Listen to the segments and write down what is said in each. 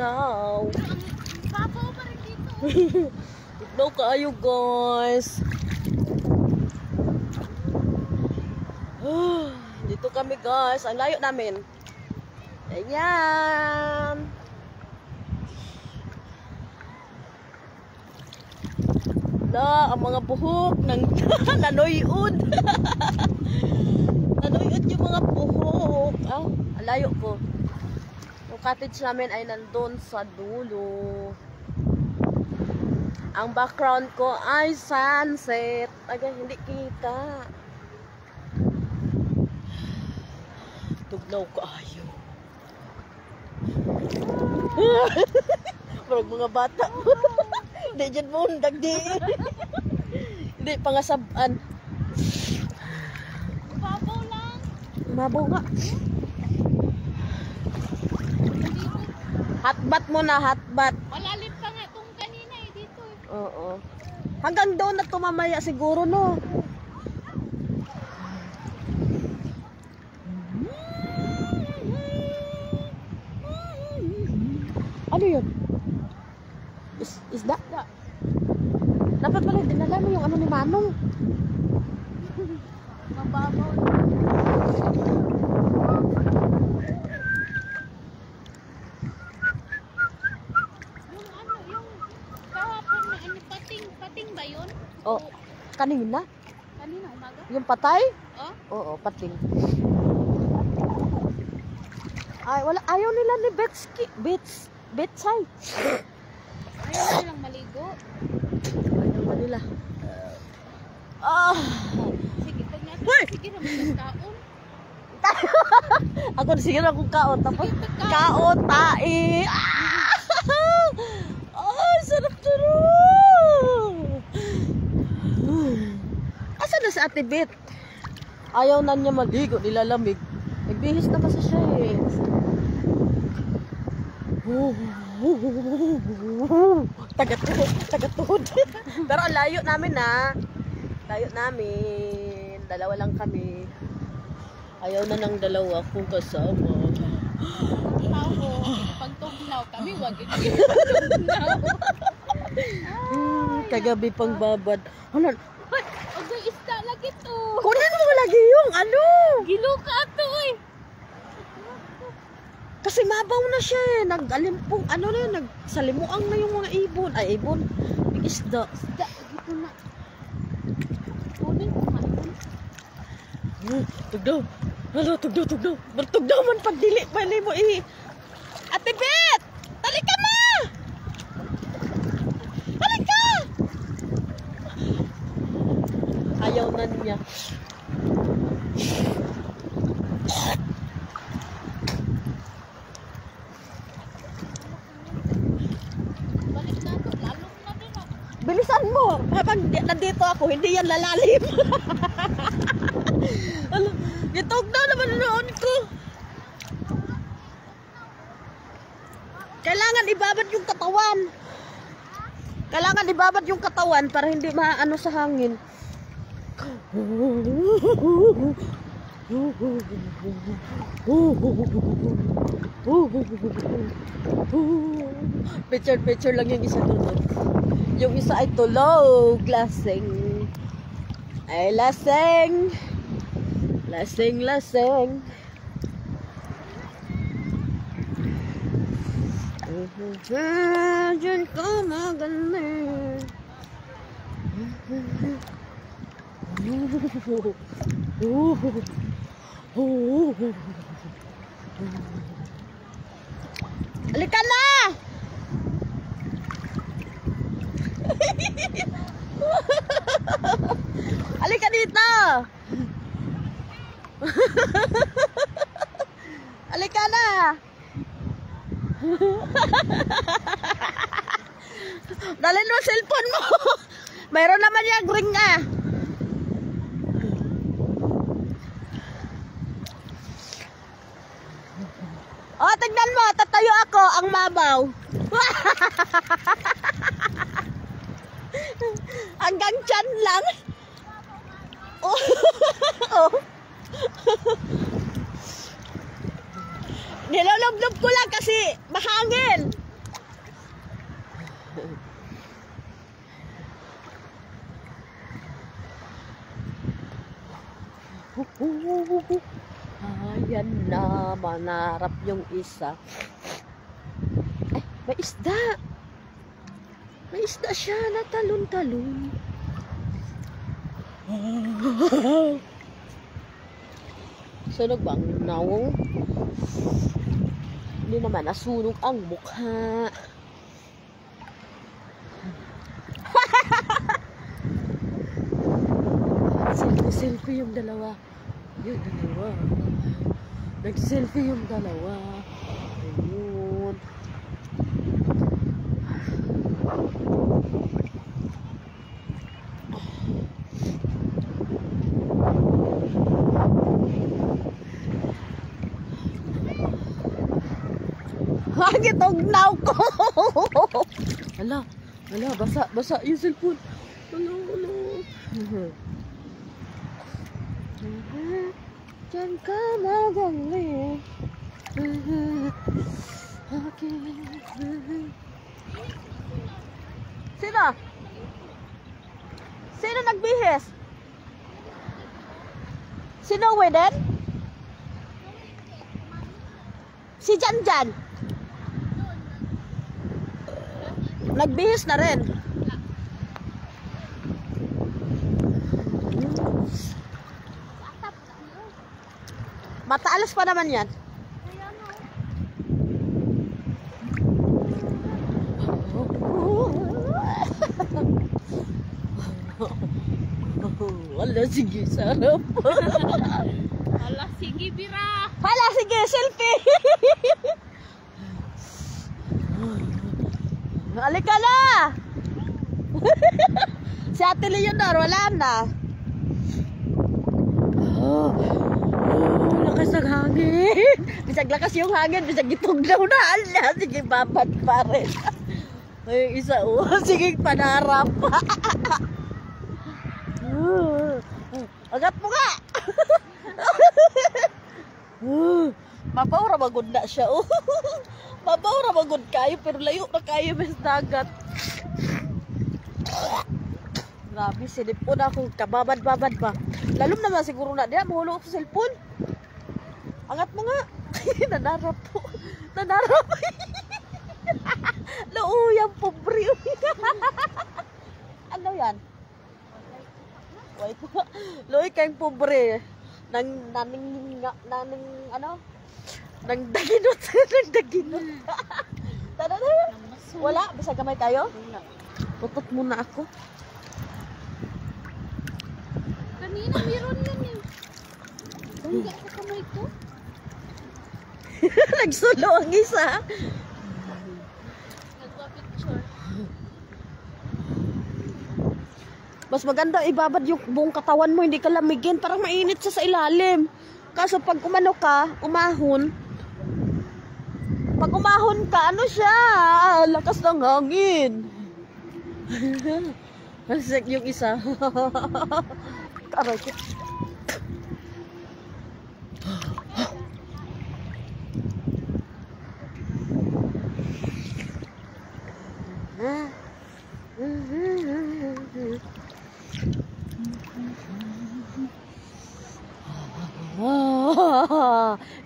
tugnaw. Babaw pa rin dito. Tugnaw kaayo guys. Dito kami guys. Ang layo namin. Ayan. Ang mga buhok ng nanoyod. Nanoyod yung mga buhok. Ang layo ko. Yung cottage namin ay nandun sa dulo. Ang background ko ay sunset. Aga, hindi kita. Tugnaw ko ayo. Parang mga bata. Hindi dyan mo, dagdi. Hindi, pangasabaan. Babaw lang. Mabaw nga. Hotbat mo na, hotbat. Malalim pa nga itong kanina eh, dito eh. Oo. Hanggang doon na tumamaya siguro, no? Ano yun? Isda? Dapat pala dinala mo yung ano ni Manong. Mababaw. Yung ano, yung kahapon na ano, pating ba yun? Oh, kanina? Kanina umaga? Yung patay? Oh? Oo, pating. Ay, wala. Ayaw nila ni Betsay. Ayaw nilang maligo. Ayaw ba nila? Sige, pag natin, Uy! sige naman yung kaon. Ako sige na akong kaon. Tapos, kaon, tae. Sarap-sarap. Asa na si Ate Bet? Ayaw na niya maligo, nilalamig. Nagbihis na kasi siya eh. Tagatuhod. Pero ang layo namin na. Layo namin. Dalawa lang kami. Ayaw na ng dalawa kung kasama. Ako, pag tugnaw kami, wag ito tugnaw. Kagabi pang babad. Ano? Agay isda lagi to. Kunin mo lagi yung ano. Gilo ka to eh. Kasi mabaw na siya eh. Nag-alimpong, ano na yun, nagsalimuang na yung mga ibon. Ay, ibon. Yung isda. Isda, dito na. Kunin ko nga ito. Tugdaw. Hala, tugdaw. Bertugdaw man pagdili. Bali mo eh. Ate Bet! Tali ka na! Halika! Ayaw na niya. Balik na to, lalong na din ako. Bilisan mo. Habang nandito ako, hindi yan lalalim. Ano? Gitugdaw naman noon ko. Kailangan ibabad yung katawan. Kailangan ibabad yung katawan para hindi maano sa hangin. Picture lang yung isa doon. Yung isa ay tulog. Lasing. Ay lasing. Lasing. Diyan ko magaling. Halika na! Halika dito! Halika na! Dalhin mo cellphone mo! Mayroon naman yung ring ah! Oh, tignan mo, tatayo ako, ang mabaw. Hanggang tiyan lang. Oh. Oh. Niloloblob ko lang kasi mahangin. manarap yung isa. Ay, may isda. May isda siya na talon-talon. Sunog bang nawong? Hindi naman nasunog ang mukha. Selfie yung dalawa. Yung dalawa. Nag-selfie yung dalawa. Ayun. Hangit ang naw ko. Ala, basa yung cellphone. Ano. Diyan ka magaling. Okay. Sino? Sino nagbihis? Sino Weden? Si Janjan. Nagbihis na rin. Mataalas pa naman yan. Wala, sige, sarap. Ala, sige, bira. Hala, sige, selfie. Halika na. Si Ate Leonor, wala na. Lakas ng hangin. Bisag lakas yung hangin, bisag itugnaw na. Ala, sige, babad pa rin. Ay, isa, sige, panarap. Agat mo nga. Mabawra magod na siya. Mabawra magod kayo, pero layo na kayo mas dagat. Grabe, sinipon ako. Kababad-babad pa. Lalom naman siguro na diya. Mahulog ako sa cellphone. Angat mo nga. Nanarap po. Nanarap. Lauyang pobre. Ano yan? Wait. Loy kayong pobre. Nang ano? Nang daginot. Nang daginot. Tara na. Wala? Basta gamay tayo? Putot muna ako. Kanina meron yan eh. Bangga sa kamay ko. Nagsulo ang isa. Nagpa-picture. Mas maganda ibabad yung buong katawan mo, hindi ka lamigin, parang mainit siya sa ilalim. Kaso pag umano ka, umahon. Pag umahon ka, ano siya? Lakas ng hangin. Masik yung isa. Aray ko.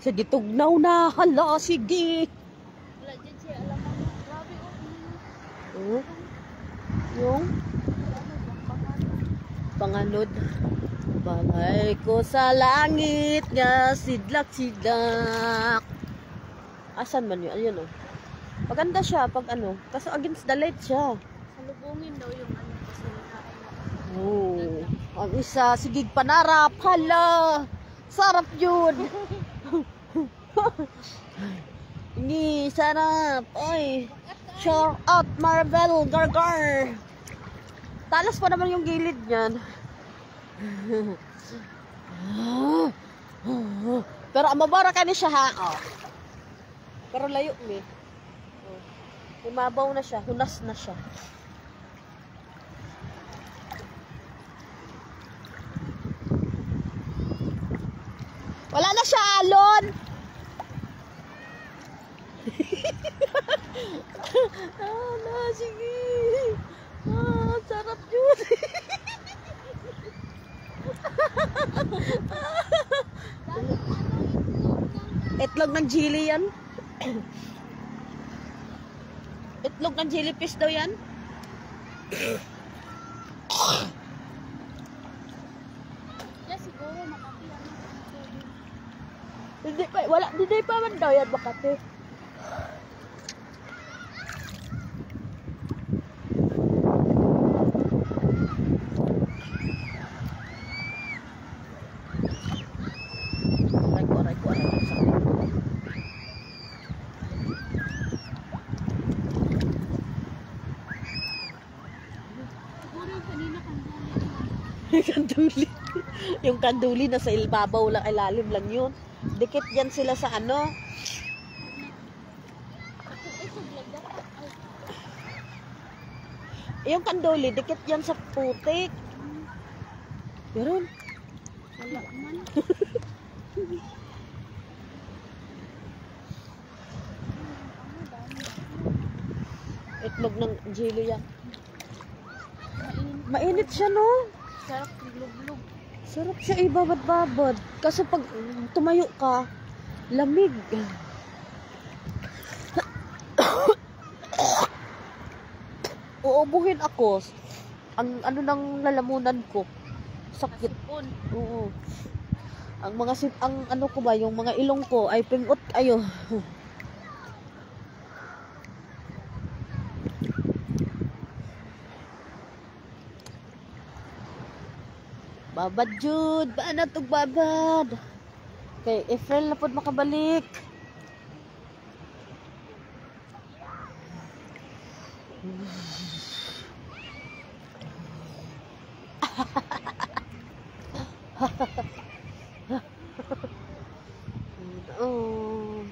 Sige, tugnaw na. Hala, sige. Wala dyan siya alam mo. Grabe oh. Yung panganod. Balay ko sa langit nga sidlak-sidlak. Asan man yun? Ayun oh. Maganda siya pag ano. Kaso against the light siya. Salubungin daw yung ano kasi nakain. Oh. Ang isa, sigig panarap. Hala. Sarap yun. Hindi, sarap. Ay. Shout out Marvel Gargar. Talas pa naman yung gilid niyan. Pero mabara ka ni siya ha. Oh. Pero layo ni. Oh. Umabaw na siya, hunas na siya. Wala na siya alon. Sige. Sarap yun. Itlog ng jelly yan. Itlog ng jellyfish daw yan. Kaya siguro Makati ano. Hindi pa man daw yan Makati. Aray ko. Siguro yung kanina kanduli. Kanduli. Yung kanduli na sa ilbabaw lang, ilalim lang yun. Dikit yan sila sa ano. Isog lang dapat. Yung kanduli, dikit yan sa putik. Meron. Wala man. Itlog ng jelly yan. Mainit. Mainit siya, no? Sarap lublog. Sarap siya ibabad-babad. Kasi pag tumayo ka, lamig. Uubuhin ako. Ang ano nang lalamunan ko. Sakit. Sipon. Oo. Ang mga ang ano ko ba, yung mga ilong ko ay pingot ayo. Babad jud, ba na tug babad. Kay April na pod makabalik. Oh.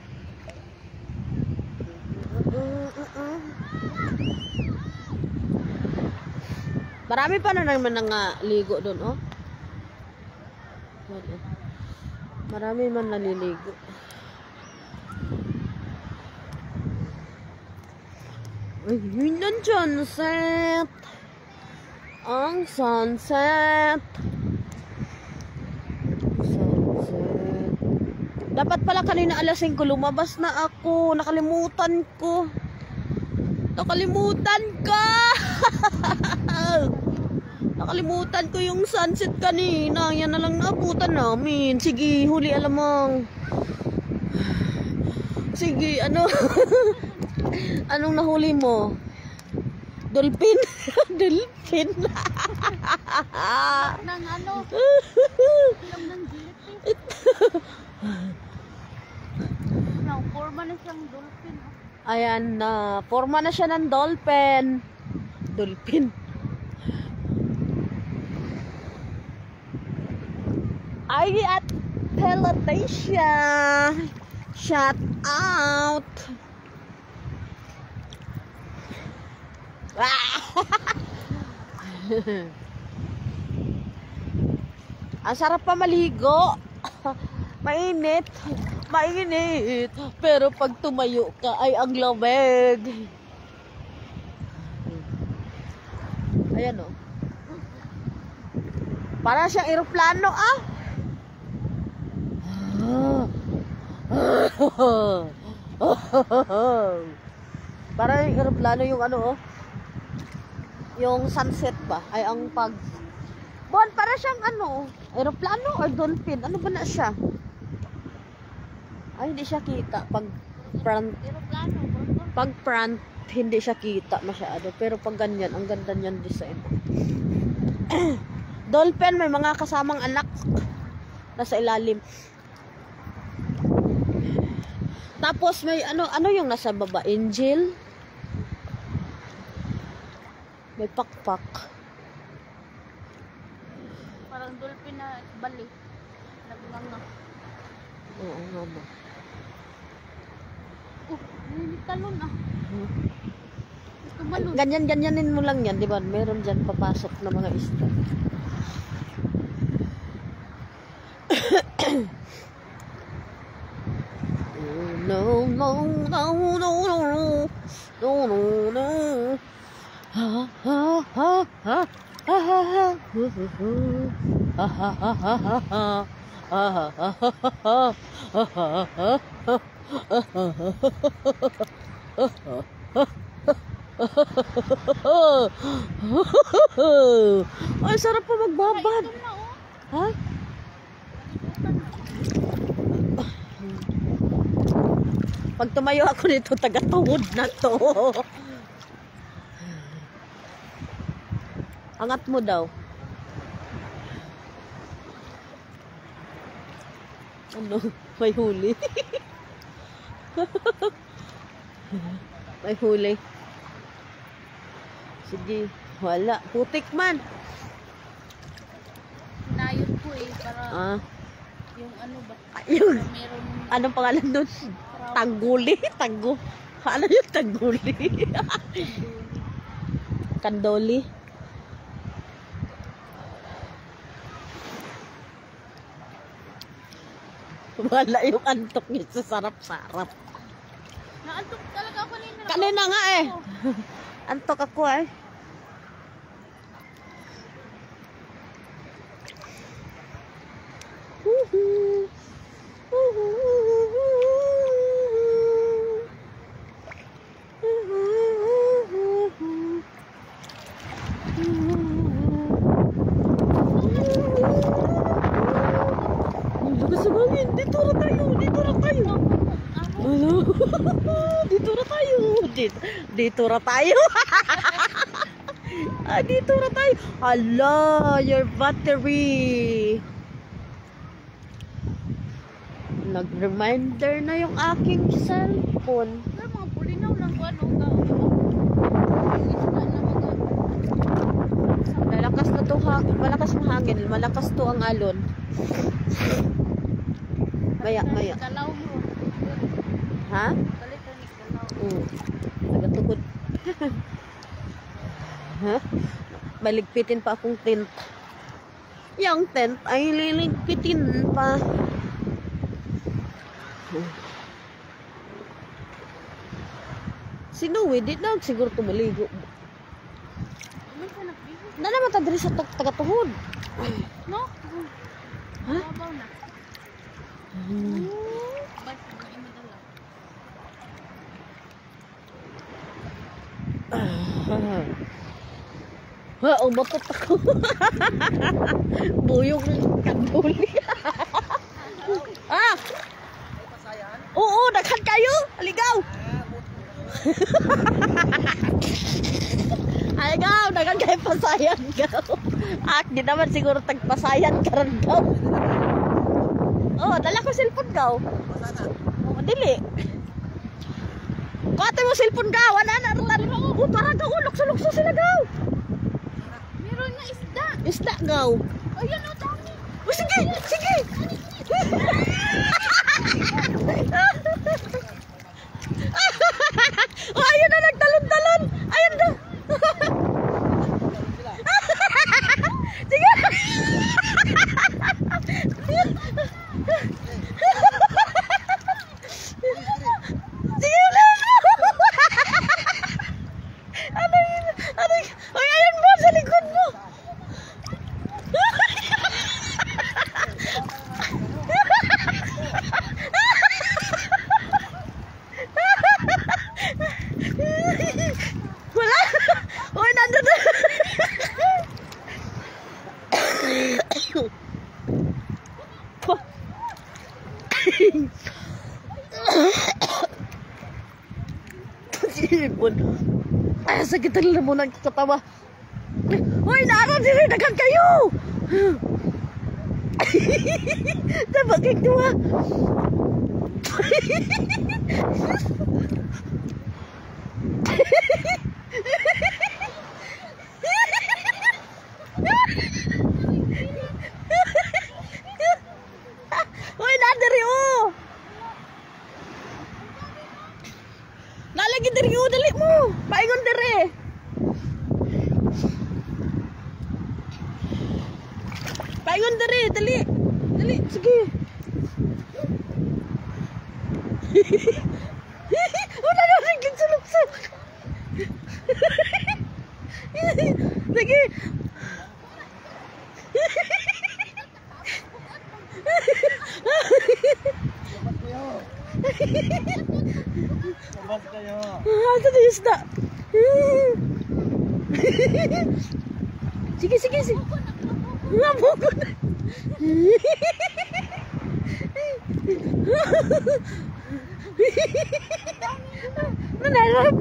Marami pa na naman ligo doon, oh. Marami man naliligo. Ay, yun ang sunset. Ang sunset. Sunset. Dapat pala kanina alas 5 lumabas na ako. Nakalimutan ko. Nakalimutan ko yung sunset kanina. Yan na lang naabutan namin. Sige, huli alamang. Sige, ano? Anong nahuli mo? Dolphin? Dolphin? Nang ano? Ilang ng jellyfish. Forma na siyang dolphin. Ayan na. Forma na siya ng dolphin. Dolphin. Ay, at Teletasia. Shout out. Ang sarap pa maligo. Mainit. Pero pag tumayo ka ay ang lamig. Ayan o. Para siyang eroplano ah. Para yung eroplano yung ano oh. Yung sunset ba? Ay ang pag... Bon, para siyang ano, eroplano or dolphin? Ano ba na siya? Ay, hindi siya kita. Pag front, Aeroplano. hindi siya kita masyado. Pero pag ganyan, ang ganda niyan design. Dolphin, may mga kasamang anak. Nasa ilalim. Tapos may ano yung nasa baba? Angel? May pakpak. Parang dolphin na balik. Nagmanga. Oo nga ba. May talon ah. Tumalon. Ganyanin mo lang yan, di ba? Meron dyan papasok na mga isda. No. Ha ha ha ha ha ha ha ha ha ha ha ha Ay, sarap pa magbabad. Ito na, oh. Ha? Pag tumayo ako nito, taga-tuhod na to. Angat mo daw. Ano? May huli. May huli. Sige. Wala. Putik man. Hinayot ko eh, para Ah. yung ano ba, Yung, meron anong pangalan nun? Tangguli. Tanggo. Ano yung tangguli? Kandoli. Wala yung antok niya sa sarap-sarap. naantok talaga ako kanina. Kanina nga eh. Antok ako eh. Ang lakas ng hangin. Dito na tayo. Dito na tayo. Hello. Dito na tayo. Dito na tayo. Dito na tayo. Hala, your battery. Nag-reminder na yung aking cellphone. Pero mga pulinaw lang ko ano ka. Isda na mga. Malakas na to hangin. Malakas ang hangin. Malakas to ang alon. Maya. Kalaw mo. Ha? Kalit ni kalaw. Nagatukod. Ha? Maligpitin pa akong tent. Yung tent ay liligpitin pa. Si Noe, di na siguro tumaligo. Ano ka nagbigo? Na naman tadri sa taga-tuhod. No? Ha? Babaw na. Ba't hindi mo dala? Umatot ako. Buyog ng kanduli. Ah! Oo, daghan kayo. Aligaw. Aligaw, daghan kayo pasayan gaw. Di naman siguro tagpasayan ka rin daw. Oh, dala ko cellphone gaw. Oh, dili. Kate mo cellphone gaw, wala na rin. Oh, parang gaw, lukso-lukso sila gaw. Meron na isda. Isda gaw. Ayan o, dami. Oh, sige, sige. Oh, ayun na, nagtalon-talon. Ayun na. Sige. Sige ulit. Ano yun? Ano yun? Ay, ayun mo, sa likod mo. Wala. Uy, nandun na. Sipon. Ay, sakit ang mo ng katawa. Uy, naaraw din, dagan kayo. Tabagay tuwa. Uy, nadiri oh. Nalagi diri oh, dali mo. Paingon diri. Paingon diri, dali. Dali, sige. Una na rin sulok-sulok. Sige. Asa na isda? Sige, sige, sige. Nabuko na. Nanarap.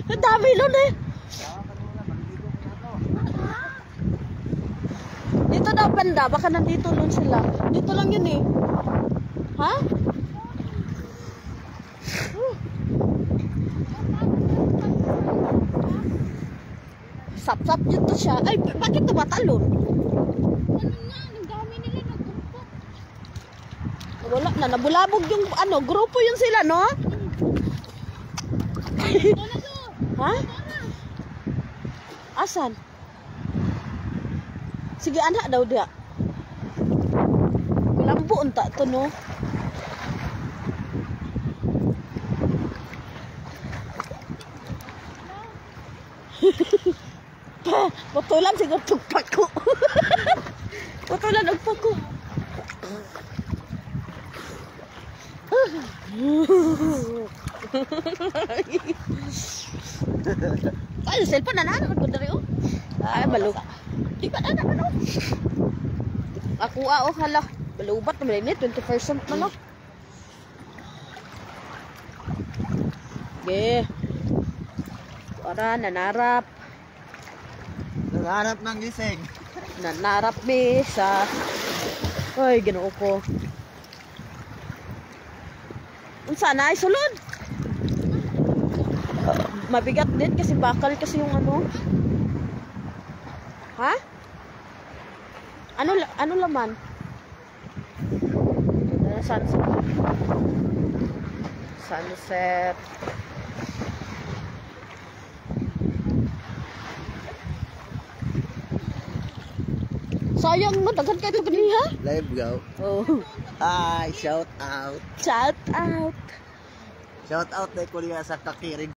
Ang dami nun eh. Dito daw banda, baka nandito nun sila. Dito lang yun eh. Ha? Sap-sap dito siya. Ay, bakit tumatalon? Ano nga, ang dami nila nagtungkot. Wala na, nabulabog yung ano, grupo yun sila, no? Ha? Asan? Sige, anak daw dia. Lambo unta to, no? Putulan siguro tugpak ko. Putulan ang pako. Ay, cellphone na naman ko dari oh. Ay, balog. Di ba na naman oh. Ako oh hala. Balubat naman ini 20% na lang. Okay. Para nanarap. Nangarap ng gising. Nanarap mi sa... Ay, ginoo ko. Unsa na ay sulod? Mabigat din kasi bakal kasi yung ano. Ha? Ano laman? Sunset. Sunset. Sayang mo, daghan kayo ito ha? Live go. Oh. Hi, shout out. Shout out. Shout out na ko sa kakirig.